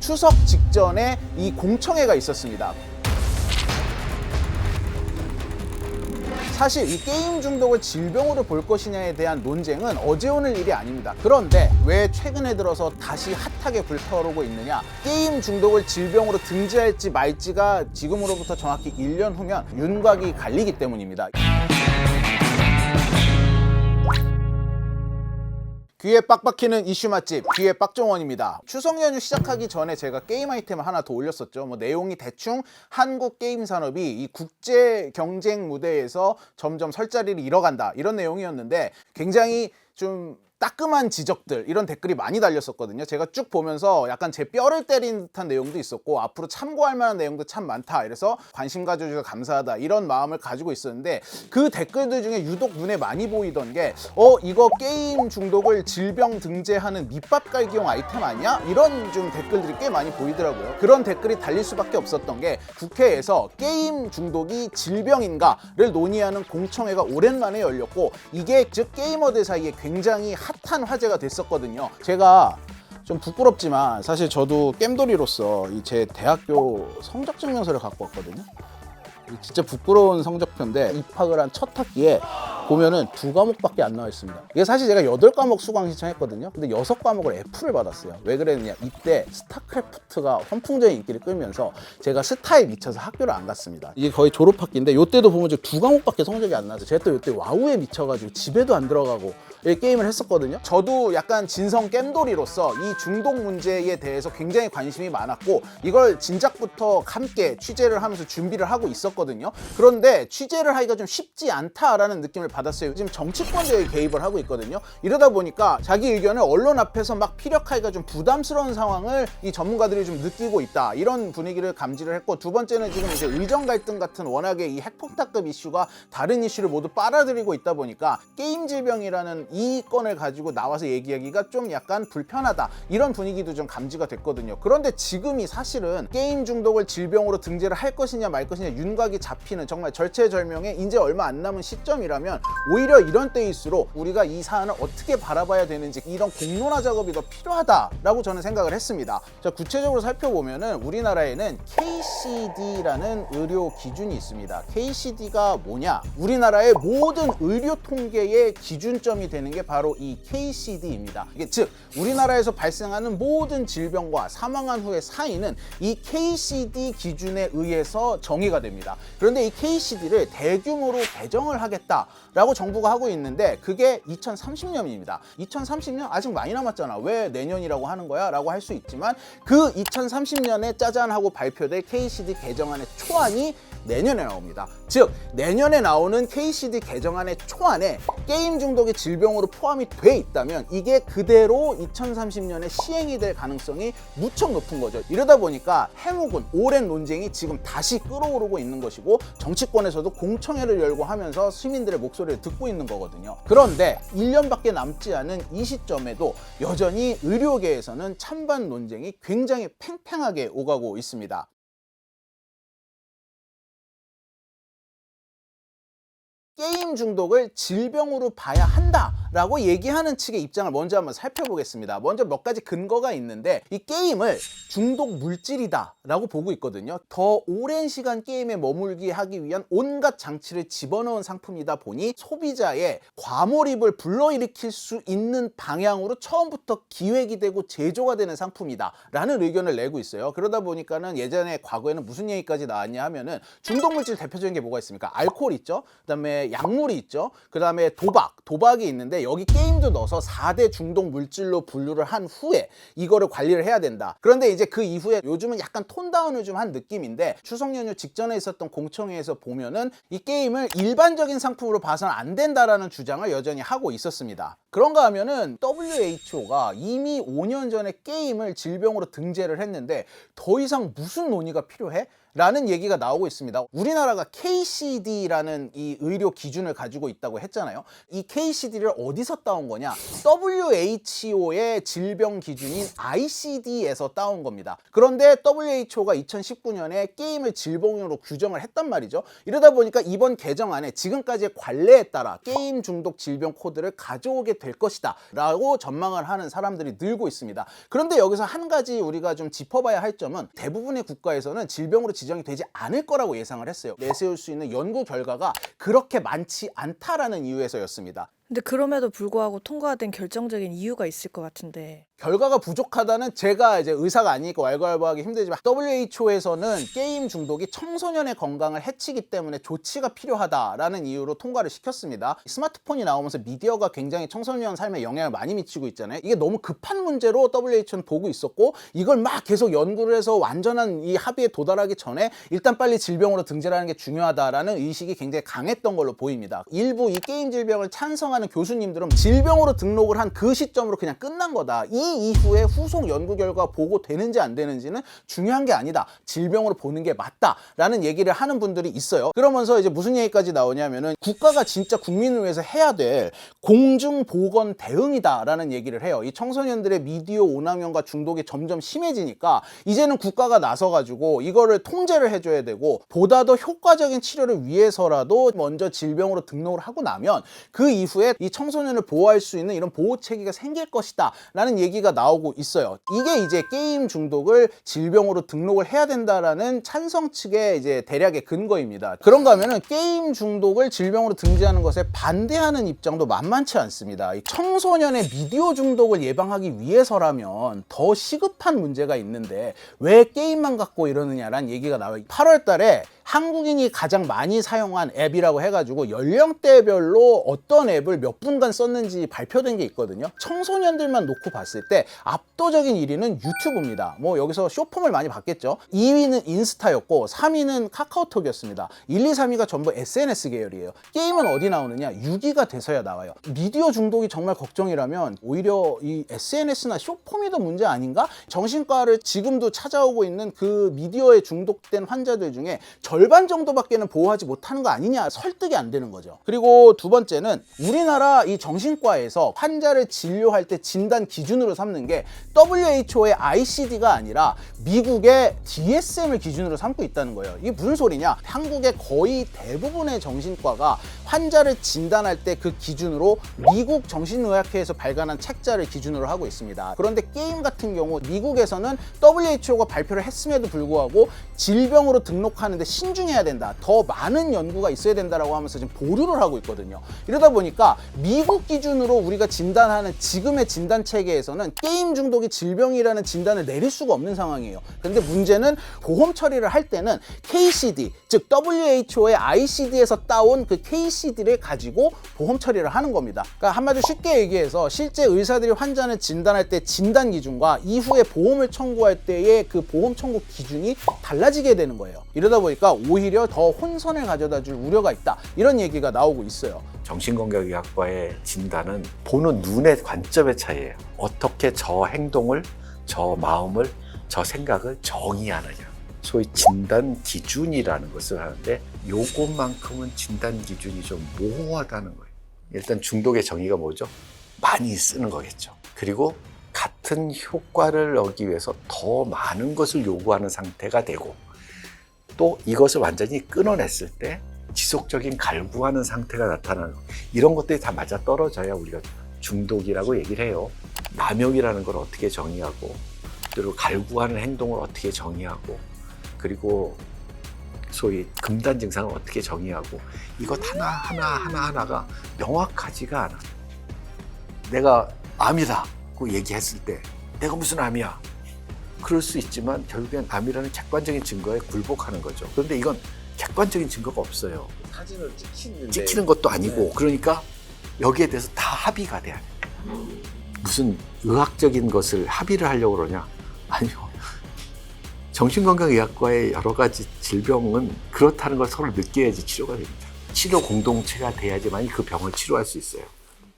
추석 직전에 이 공청회가 있었습니다. 사실 이 게임 중독을 질병으로 볼 것이냐에 대한 논쟁은 어제 오늘 일이 아닙니다. 그런데 왜 최근에 들어서 다시 핫하게 불타오르고 있느냐? 게임 중독을 질병으로 등재할지 말지가 지금으로부터 정확히 1년 후면 윤곽이 갈리기 때문입니다. 귀에 빡빡히는 이슈 맛집 귀에 빡정원입니다. 추석 연휴 시작하기 전에 제가 게임 아이템을 하나 더 올렸었죠. 내용이 대충 한국 게임 산업이 이 국제 경쟁 무대에서 점점 설 자리를 잃어간다, 이런 내용이었는데 굉장히 좀 따끔한 지적들, 이런 댓글이 많이 달렸었거든요. 제가 쭉 보면서 약간 제 뼈를 때리는 듯한 내용도 있었고, 앞으로 참고할 만한 내용도 참 많다, 이래서 관심 가져주셔서 감사하다, 이런 마음을 가지고 있었는데, 그 댓글들 중에 유독 눈에 많이 보이던 게 이거 게임 중독을 질병 등재하는 밑밥 깔기용 아이템 아니야? 이런 좀 댓글들이 꽤 많이 보이더라고요. 그런 댓글이 달릴 수밖에 없었던 게, 국회에서 게임 중독이 질병인가를 논의하는 공청회가 오랜만에 열렸고, 이게 즉 게이머들 사이에 굉장히 핫한 화제가 됐었거든요. 제가 좀 부끄럽지만 사실 저도 겜돌이로서 제 대학교 성적 증명서를 갖고 왔거든요. 진짜 부끄러운 성적표인데, 입학을 한 첫 학기에 보면은 2과목밖에 안 나와 있습니다. 이게 사실 제가 8과목 수강 신청했거든요. 근데 6과목을 F를 받았어요. 왜 그랬느냐? 이때 스타크래프트가 선풍적인 인기를 끌면서 제가 스타에 미쳐서 학교를 안 갔습니다. 이게 거의 졸업학기인데, 이때도 보면 2과목밖에 성적이 안 나서 제가 또 이때 와우에 미쳐가지고 집에도 안 들어가고 게임을 했었거든요. 저도 약간 진성 겜돌이로서 이 중독 문제에 대해서 굉장히 관심이 많았고, 이걸 진작부터 함께 취재를 하면서 준비를 하고 있었거든요. 그런데 취재를 하기가 좀 쉽지 않다라는 느낌을 받았어요. 지금 정치권에 개입을 하고 있거든요. 이러다 보니까 자기 의견을 언론 앞에서 막 피력하기가 좀 부담스러운 상황을 이 전문가들이 좀 느끼고 있다, 이런 분위기를 감지를 했고, 두 번째는 지금 이제 의정 갈등 같은 워낙에 이 핵폭탄급 이슈가 다른 이슈를 모두 빨아들이고 있다 보니까 게임 질병이라는 이 건을 가지고 나와서 얘기하기가 좀 약간 불편하다, 이런 분위기도 좀 감지가 됐거든요. 그런데 지금이 사실은 게임 중독을 질병으로 등재를 할 것이냐 말 것이냐 윤곽이 잡히는 정말 절체절명의 이제 얼마 안 남은 시점이라면, 오히려 이런 때일수록 우리가 이 사안을 어떻게 바라봐야 되는지 이런 공론화 작업이 더 필요하다라고 저는 생각을 했습니다. 자, 구체적으로 살펴보면은 우리나라에는 KCD라는 의료 기준이 있습니다. KCD가 뭐냐? 우리나라의 모든 의료 통계의 기준점이 되는 게 바로 이 KCD입니다. 이게 즉 우리나라에서 발생하는 모든 질병과 사망한 후의 사인은 이 KCD 기준에 의해서 정의가 됩니다. 그런데 이 KCD를 대규모로 개정을 하겠다라고 정부가 하고 있는데, 그게 2030년입니다. 2030년 아직 많이 남았잖아, 왜 내년이라고 하는 거야? 라고 할 수 있지만, 그 2030년에 짜잔 하고 발표될 KCD 개정안의 초안이 내년에 나옵니다. 즉 내년에 나오는 KCD 개정안의 초안에 게임 중독이 질병으로 포함이 돼 있다면 이게 그대로 2030년에 시행이 될 가능성이 무척 높은 거죠. 이러다 보니까 해묵은 오랜 논쟁이 지금 다시 끌어오르고 있는 것이고, 정치권에서도 공청회를 열고 하면서 시민들의 목소리를 듣고 있는 거거든요. 그런데 1년밖에 남지 않은 이 시점에도 여전히 의료계에서는 찬반 논쟁이 굉장히 팽팽하게 오가고 있습니다. 게임 중독을 질병으로 봐야 한다라고 얘기하는 측의 입장을 먼저 한번 살펴보겠습니다. 먼저 몇 가지 근거가 있는데, 이 게임을 중독 물질이다라고 보고 있거든요. 더 오랜 시간 게임에 머물게 하기 위한 온갖 장치를 집어넣은 상품이다 보니 소비자의 과몰입을 불러일으킬 수 있는 방향으로 처음부터 기획이 되고 제조가 되는 상품이다라는 의견을 내고 있어요. 그러다 보니까는 예전에 과거에는 무슨 얘기까지 나왔냐 하면은, 중독 물질 대표적인 게 뭐가 있습니까? 알코올 있죠. 그다음에 약물이 있죠. 그 다음에 도박이 있는데, 여기 게임도 넣어서 4대 중독 물질로 분류를 한 후에 이거를 관리를 해야 된다. 그런데 이제 그 이후에 요즘은 약간 톤다운을 좀 한 느낌인데, 추석 연휴 직전에 있었던 공청회에서 보면은 이 게임을 일반적인 상품으로 봐서는 안 된다라는 주장을 여전히 하고 있었습니다. 그런가 하면은 WHO가 이미 5년 전에 게임을 질병으로 등재를 했는데 더 이상 무슨 논의가 필요해? 라는 얘기가 나오고 있습니다. 우리나라가 KCD라는 이 의료 기준을 가지고 있다고 했잖아요. 이 KCD를 어디서 따온 거냐? WHO의 질병 기준인 ICD에서 따온 겁니다. 그런데 WHO가 2019년에 게임을 질병으로 규정을 했단 말이죠. 이러다 보니까 이번 개정안에 지금까지의 관례에 따라 게임 중독 질병 코드를 가져오게 될 것이다 라고 전망을 하는 사람들이 늘고 있습니다. 그런데 여기서 한 가지 우리가 좀 짚어봐야 할 점은 대부분의 국가에서는 질병으로 지정이 되지 않을 거라고 예상을 했어요. 내세울 수 있는 연구 결과가 그렇게 많지 않다라는 이유에서였습니다. 근데 그럼에도 불구하고 통과된 결정적인 이유가 있을 것 같은데. 결과가 부족하다는, 제가 이제 의사가 아니니까 왈가왈부하기 힘들지만 WHO에서는 게임 중독이 청소년의 건강을 해치기 때문에 조치가 필요하다라는 이유로 통과를 시켰습니다. 스마트폰이 나오면서 미디어가 굉장히 청소년 삶에 영향을 많이 미치고 있잖아요. 이게 너무 급한 문제로 WHO는 보고 있었고, 이걸 막 계속 연구를 해서 완전한 이 합의에 도달하기 전에 일단 빨리 질병으로 등재하는 게 중요하다라는 의식이 굉장히 강했던 걸로 보입니다. 일부 이 게임 질병을 찬성하는 교수님들은 질병으로 등록을 한 그 시점으로 그냥 끝난 거다. 이 이후에 후속 연구 결과 보고되는지 안 되는지는 중요한 게 아니다. 질병으로 보는 게 맞다라는 얘기를 하는 분들이 있어요. 그러면서 이제 무슨 얘기까지 나오냐면은 국가가 진짜 국민을 위해서 해야 될 공중보건 대응이다라는 얘기를 해요. 이 청소년들의 미디어 오남용과 중독이 점점 심해지니까 이제는 국가가 나서가지고 이거를 통제를 해줘야 되고, 보다 더 효과적인 치료를 위해서라도 먼저 질병으로 등록을 하고 나면 그 이후에 이 청소년을 보호할 수 있는 이런 보호 체계가 생길 것이다 라는 얘기가 나오고 있어요. 이게 이제 게임 중독을 질병으로 등록을 해야 된다라는 찬성 측의 이제 대략의 근거입니다. 그런가 하면은 게임 중독을 질병으로 등재하는 것에 반대하는 입장도 만만치 않습니다. 이 청소년의 미디어 중독을 예방하기 위해서라면 더 시급한 문제가 있는데 왜 게임만 갖고 이러느냐라는 얘기가 나와요. 8월 달에 한국인이 가장 많이 사용한 앱이라고 해가지고 연령대별로 어떤 앱을 몇 분간 썼는지 발표된 게 있거든요. 청소년들만 놓고 봤을 때 압도적인 1위는 유튜브입니다. 뭐 여기서 쇼폼을 많이 봤겠죠. 2위는 인스타였고 3위는 카카오톡이었습니다. 1, 2, 3위가 전부 SNS 계열이에요. 게임은 어디 나오느냐? 6위가 돼서야 나와요. 미디어 중독이 정말 걱정이라면 오히려 이 SNS나 쇼폼이 더 문제 아닌가? 정신과를 지금도 찾아오고 있는 그 미디어에 중독된 환자들 중에 절반 정도밖에는 보호하지 못하는 거 아니냐, 설득이 안 되는 거죠. 그리고 두 번째는 우리나라 이 정신과에서 환자를 진료할 때 진단 기준으로 삼는 게 WHO의 ICD가 아니라 미국의 DSM을 기준으로 삼고 있다는 거예요. 이게 무슨 소리냐? 한국의 거의 대부분의 정신과가 환자를 진단할 때 그 기준으로 미국 정신의학회에서 발간한 책자를 기준으로 하고 있습니다. 그런데 게임 같은 경우 미국에서는 WHO가 발표를 했음에도 불구하고 질병으로 등록하는데 신중해야 된다, 더 많은 연구가 있어야 된다라고 하면서 지금 보류를 하고 있거든요. 이러다 보니까 미국 기준으로 우리가 진단하는 지금의 진단 체계에서는 게임 중독이 질병이라는 진단을 내릴 수가 없는 상황이에요. 그런데 문제는 보험 처리를 할 때는 KCD, 즉 WHO의 ICD에서 따온 그 KCD를 가지고 보험 처리를 하는 겁니다. 그러니까 한마디로 쉽게 얘기해서 실제 의사들이 환자를 진단할 때 진단 기준과 이후에 보험을 청구할 때의 그 보험 청구 기준이 달라지게 되는 거예요. 이러다 보니까 오히려 더 혼선을 가져다 줄 우려가 있다, 이런 얘기가 나오고 있어요. 정신건강의학과의 진단은 보는 눈의 관점의 차이예요. 어떻게 저 행동을, 저 마음을, 저 생각을 정의하느냐. 소위 진단 기준이라는 것을 하는데 요것만큼은 진단 기준이 좀 모호하다는 거예요. 일단 중독의 정의가 뭐죠? 많이 쓰는 거겠죠. 그리고 같은 효과를 얻기 위해서 더 많은 것을 요구하는 상태가 되고, 또 이것을 완전히 끊어냈을 때 지속적인 갈구하는 상태가 나타나는, 이런 것들이 다 맞아떨어져야 우리가 중독이라고 얘기를 해요. 남용이라는 걸 어떻게 정의하고, 그리고 갈구하는 행동을 어떻게 정의하고, 그리고 소위 금단 증상을 어떻게 정의하고, 이것 하나하나가 명확하지가 않아. 내가 암이라고 얘기했을 때 내가 무슨 암이야? 그럴 수 있지만 결국엔 암이라는 객관적인 증거에 굴복하는 거죠. 그런데 이건 객관적인 증거가 없어요. 사진을 찍히는 것도 아니고, 그러니까 여기에 대해서 다 합의가 돼야 돼. 무슨 의학적인 것을 합의를 하려고 그러냐? 아니요. 정신건강의학과의 여러 가지 질병은 그렇다는 걸 서로 느껴야지 치료가 됩니다. 치료 공동체가 돼야지만 그 병을 치료할 수 있어요.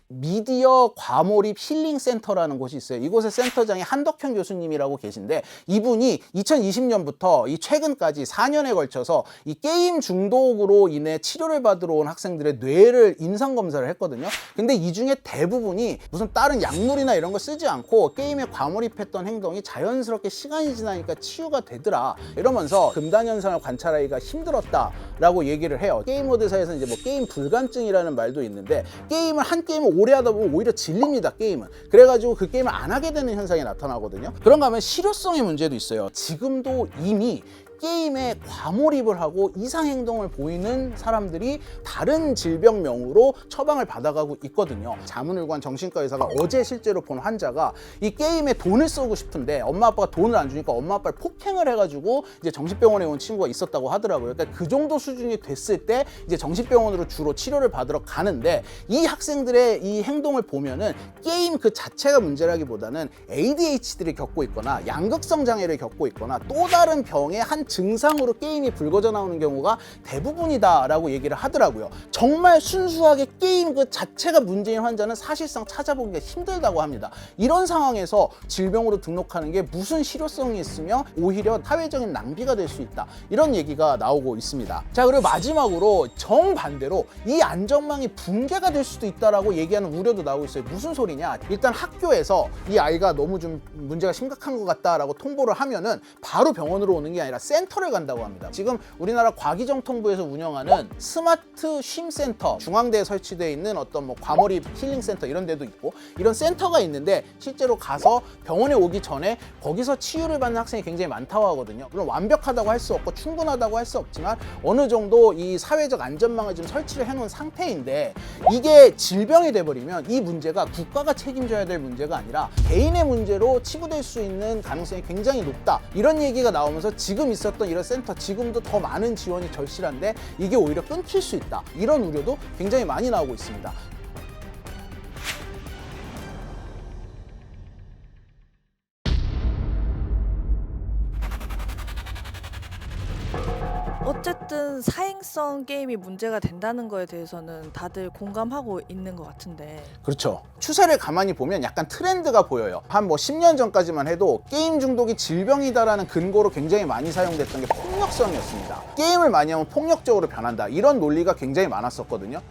미디어 과몰입 힐링 센터라는 곳이 있어요. 이곳의 센터장이 한덕현 교수님이라고 계신데, 이분이 2020년부터 이 최근까지 4년에 걸쳐서 이 게임 중독으로 인해 치료를 받으러 온 학생들의 뇌를 임상 검사를 했거든요. 근데 이 중에 대부분이 무슨 다른 약물이나 이런 거 쓰지 않고 게임에 과몰입했던 행동이 자연스럽게 시간이 지나니까 치유가 되더라, 이러면서 금단 현상을 관찰하기가 힘들었다라고 얘기를 해요. 게이머드사에서 이제 뭐 게임 불감증이라는 말도 있는데, 게임을 한 게임을 오래 하다 보면 오히려 질립니다, 게임은. 그래가지고 그 게임을 안 하게 되는 현상이 나타나거든요. 그런가 하면 실효성의 문제도 있어요. 지금도 이미 게임에 과몰입을 하고 이상 행동을 보이는 사람들이 다른 질병명으로 처방을 받아가고 있거든요. 자문을관 정신과 의사가 어제 실제로 본 환자가 이 게임에 돈을 쓰고 싶은데 엄마 아빠가 돈을 안 주니까 엄마 아빠를 폭행을 해가지고 이제 정신병원에 온 친구가 있었다고 하더라고요. 그러니까 그 정도 수준이 됐을 때 이제 정신병원으로 주로 치료를 받으러 가는데, 이 학생들의 이 행동을 보면은 게임 그 자체가 문제라기보다는 ADHD를 겪고 있거나 양극성 장애를 겪고 있거나 또 다른 병의 한 증상으로 게임이 불거져 나오는 경우가 대부분이다라고 얘기를 하더라고요. 정말 순수하게 게임 그 자체가 문제인 환자는 사실상 찾아보기가 힘들다고 합니다. 이런 상황에서 질병으로 등록하는 게 무슨 실효성이 있으며 오히려 사회적인 낭비가 될 수 있다, 이런 얘기가 나오고 있습니다. 자, 그리고 마지막으로 정반대로 이 안전망이 붕괴가 될 수도 있다라고 얘기하는 우려도 나오고 있어요. 무슨 소리냐? 일단 학교에서 이 아이가 너무 좀 문제가 심각한 것 같다라고 통보를 하면은 바로 병원으로 오는 게 아니라 센터를 간다고 합니다. 지금 우리나라 과기정통부에서 운영하는 스마트 쉼센터, 중앙대에 설치되어 있는 어떤 뭐 과몰입 힐링센터 이런 데도 있고, 이런 센터가 있는데 실제로 가서 병원에 오기 전에 거기서 치유를 받는 학생이 굉장히 많다고 하거든요. 물론 완벽하다고 할 수 없고 충분하다고 할 수 없지만 어느 정도 이 사회적 안전망을 좀 설치를 해놓은 상태인데, 이게 질병이 돼버리면 이 문제가 국가가 책임져야 될 문제가 아니라 개인의 문제로 치부될 수 있는 가능성이 굉장히 높다, 이런 얘기가 나오면서 지금 있었던 이런 센터, 지금도 더 많은 지원이 절실한데 이게 오히려 끊길 수 있다, 이런 우려도 굉장히 많이 나오고 있습니다. 어쨌든 사행성 게임이 문제가 된다는 거에 대해서는 다들 공감하고 있는 것 같은데, 그렇죠. 추세를 가만히 보면 약간 트렌드가 보여요. 한 뭐 10년 전까지만 해도 게임 중독이 질병이다라는 근거로 굉장히 많이 사용됐던 게 폭력성이었습니다. 게임을 많이 하면 폭력적으로 변한다, 이런 논리가 굉장히 많았었거든요.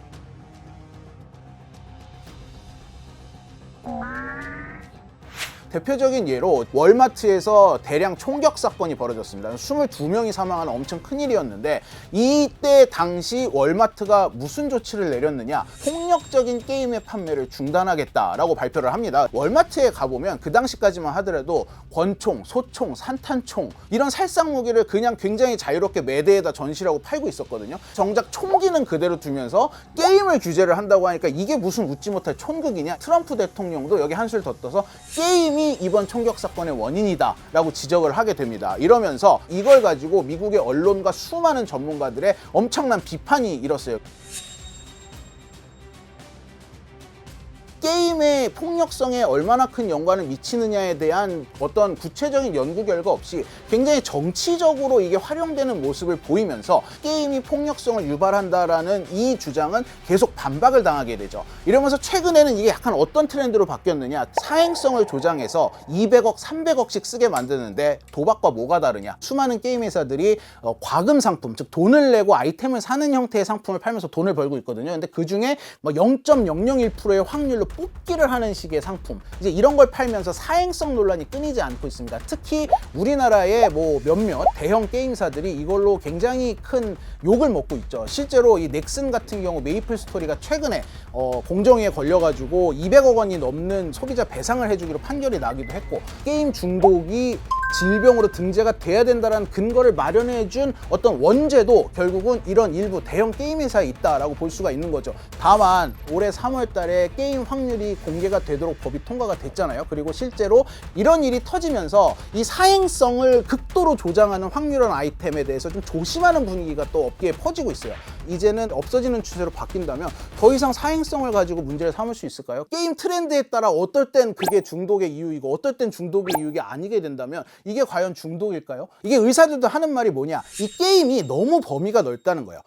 대표적인 예로 월마트에서 대량 총격 사건이 벌어졌습니다. 22명이 사망하는 엄청 큰일이었는데, 이때 당시 월마트가 무슨 조치를 내렸느냐, 폭력적인 게임의 판매를 중단하겠다라고 발표를 합니다. 월마트에 가보면 그 당시까지만 하더라도 권총, 소총, 산탄총 이런 살상 무기를 그냥 굉장히 자유롭게 매대에다 전시하고 팔고 있었거든요. 정작 총기는 그대로 두면서 게임을 규제를 한다고 하니까 이게 무슨 웃지 못할 촌극이냐. 트럼프 대통령도 여기 한술 더 떠서 게임이 이번 총격 사건의 원인이다 라고 지적을 하게 됩니다. 이러면서 이걸 가지고 미국의 언론과 수많은 전문가들의 엄청난 비판이 일었어요. 게임의 폭력성에 얼마나 큰 연관을 미치느냐에 대한 어떤 구체적인 연구 결과 없이 굉장히 정치적으로 이게 활용되는 모습을 보이면서 게임이 폭력성을 유발한다라는 이 주장은 계속 반박을 당하게 되죠. 이러면서 최근에는 이게 약간 어떤 트렌드로 바뀌었느냐, 사행성을 조장해서 200억, 300억씩 쓰게 만드는데 도박과 뭐가 다르냐. 수많은 게임 회사들이 과금 상품, 즉 돈을 내고 아이템을 사는 형태의 상품을 팔면서 돈을 벌고 있거든요. 근데 그 중에 0.001%의 확률로 뽑기를 하는 식의 상품, 이제 이런 걸 팔면서 사행성 논란이 끊이지 않고 있습니다. 특히 우리나라의 뭐 몇몇 대형 게임사들이 이걸로 굉장히 큰 욕을 먹고 있죠. 실제로 이 넥슨 같은 경우 메이플 스토리가 최근에 공정위에 걸려가지고 200억 원이 넘는 소비자 배상을 해주기로 판결이 나기도 했고, 게임 중독이 질병으로 등재가 돼야 된다는 근거를 마련해준 어떤 원죄도 결국은 이런 일부 대형 게임 회사에 있다라고 볼 수가 있는 거죠. 다만 올해 3월 달에 게임 확률이 공개가 되도록 법이 통과가 됐잖아요. 그리고 실제로 이런 일이 터지면서 이 사행성을 극도로 조장하는 확률형 아이템에 대해서 좀 조심하는 분위기가 또 업계에 퍼지고 있어요. 이제는 없어지는 추세로 바뀐다면 더 이상 사행성을 가지고 문제를 삼을 수 있을까요? 게임 트렌드에 따라 어떨 땐 그게 중독의 이유이고 어떨 땐 중독의 이유가 아니게 된다면 이게 과연 중독일까요? 이게 의사들도 하는 말이 뭐냐, 이 게임이 너무 범위가 넓다는 거예요.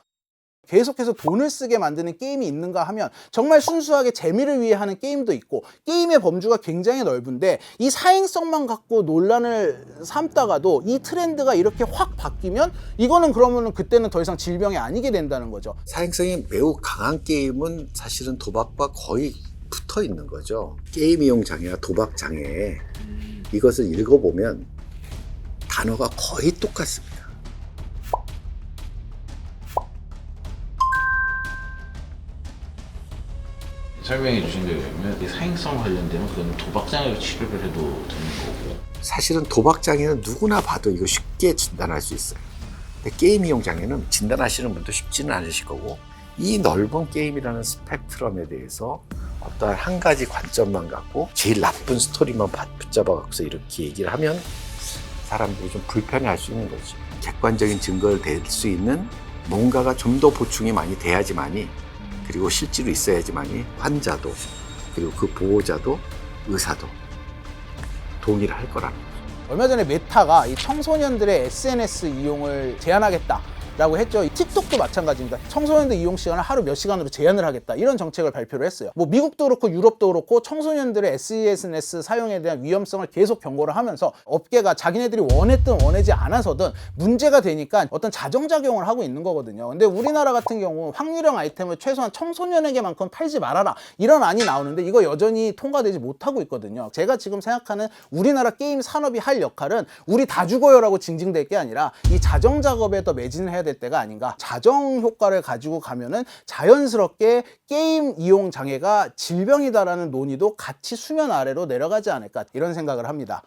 계속해서 돈을 쓰게 만드는 게임이 있는가 하면 정말 순수하게 재미를 위해 하는 게임도 있고, 게임의 범주가 굉장히 넓은데 이 사행성만 갖고 논란을 삼다가도 이 트렌드가 이렇게 확 바뀌면 이거는 그러면은 그때는 더 이상 질병이 아니게 된다는 거죠. 사행성이 매우 강한 게임은 사실은 도박과 거의 붙어 있는 거죠. 게임 이용 장애와 도박 장애, 이것을 읽어보면 단어가 거의 똑같습니다. 설명해 주신 거에 의하면 이 사행성 관련되면 그건 도박장애로 치료를 해도 되는 거고. 사실은 도박 장애는 누구나 봐도 이거 쉽게 진단할 수 있어요. 근데 게임 이용 장애는 진단하시는 분도 쉽지는 않으실 거고, 이 넓은 게임이라는 스펙트럼에 대해서 어떠한 한 가지 관점만 갖고 제일 나쁜 스토리만 붙잡아 갖고서 이렇게 얘기를 하면 사람들이 좀 불편해할 수 있는 거죠. 객관적인 증거를 댈 수 있는 뭔가가 좀 더 보충이 많이 돼야지만이, 그리고 실제로 있어야지만이 환자도, 그리고 그 보호자도, 의사도 동의를 할 거라는 거죠. 얼마 전에 메타가 이 청소년들의 SNS 이용을 제한하겠다라고 했죠. 이 틱톡도 마찬가지입니다. 청소년들 이용 시간을 하루 몇 시간으로 제한을 하겠다, 이런 정책을 발표를 했어요. 뭐 미국도 그렇고 유럽도 그렇고 청소년들의 SNS 사용에 대한 위험성을 계속 경고를 하면서 업계가 자기네들이 원했든 원하지 않아서든 문제가 되니까 어떤 자정작용을 하고 있는 거거든요. 근데 우리나라 같은 경우 확률형 아이템을 최소한 청소년에게만큼 팔지 말아라, 이런 안이 나오는데 이거 여전히 통과되지 못하고 있거든요. 제가 지금 생각하는 우리나라 게임 산업이 할 역할은 우리 다 죽어요라고 징징댈 게 아니라 이 자정 작업에 더 매진을 해야 될 때가 아닌가. 자정 효과를 가지고 가면은 자연스럽게 게임 이용 장애가 질병이다라는 논의도 같이 수면 아래로 내려가지 않을까, 이런 생각을 합니다.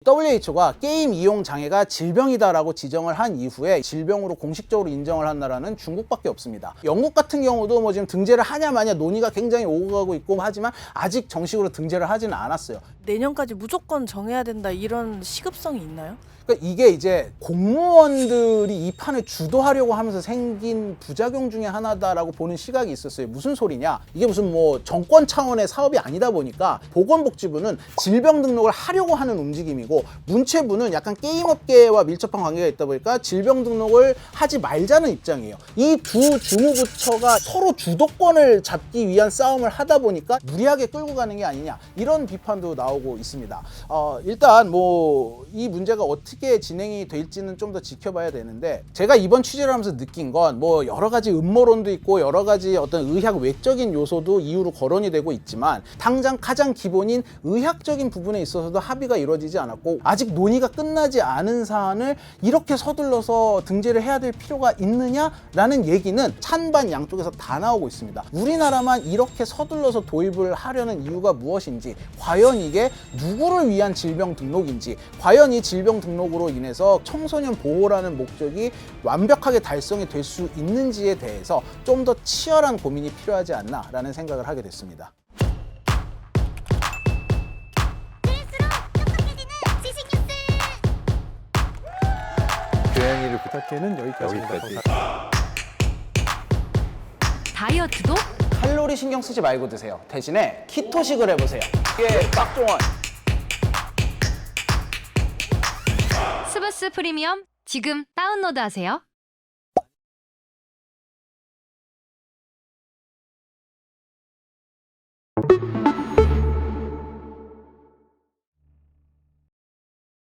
WHO가 게임 이용 장애가 질병이다라고 지정을 한 이후에 질병으로 공식적으로 인정을 한 나라는 중국밖에 없습니다. 영국 같은 경우도 뭐 지금 등재를 하냐 마냐 논의가 굉장히 오고 가고 있고 하지만 아직 정식으로 등재를 하지는 않았어요. 내년까지 무조건 정해야 된다, 이런 시급성이 있나요? 그러니까 이게 이제 공무원들이 이 판을 주도하려고 하면서 생긴 부작용 중에 하나다라고 보는 시각이 있었어요. 무슨 소리냐? 이게 무슨 뭐 정권 차원의 사업이 아니다 보니까 보건복지부는 질병 등록을 하려고 하는 움직임이고, 문체부는 약간 게임업계와 밀접한 관계가 있다 보니까 질병 등록을 하지 말자는 입장이에요. 이 두 주무부처가 서로 주도권을 잡기 위한 싸움을 하다 보니까 무리하게 끌고 가는 게 아니냐, 이런 비판도 나오고 있습니다. 일단 뭐 이 문제가 어떻게 진행이 될지는 좀 더 지켜봐야 되는데, 제가 이번 취재를 하면서 느낀 건 뭐 여러 가지 음모론도 있고 여러 가지 어떤 의학 외적인 요소도 이유로 거론이 되고 있지만, 당장 가장 기본인 의학적인 부분에 있어서도 합의가 이루어지지 않았고, 아직 논의가 끝나지 않은 사안을 이렇게 서둘러서 등재를 해야 될 필요가 있느냐라는 얘기는 찬반 양쪽에서 다 나오고 있습니다. 우리나라만 이렇게 서둘러서 도입을 하려는 이유가 무엇인지, 과연 이게 누구를 위한 질병 등록인지, 과연 이 질병 등록으로 인해서 청소년 보호라는 목적이 완벽하게 달성이 될 수 있는지에 대해서 좀 더 치열한 고민이 필요하지 않나라는 생각을 하게 됐습니다. 교양이를 부탁해는 여기까지입니다. 다이어트도 칼로리 신경 쓰지 말고 드세요. 대신에 키토식을 해보세요. 이게 박종원. 스브스 프리미엄 지금 다운로드하세요.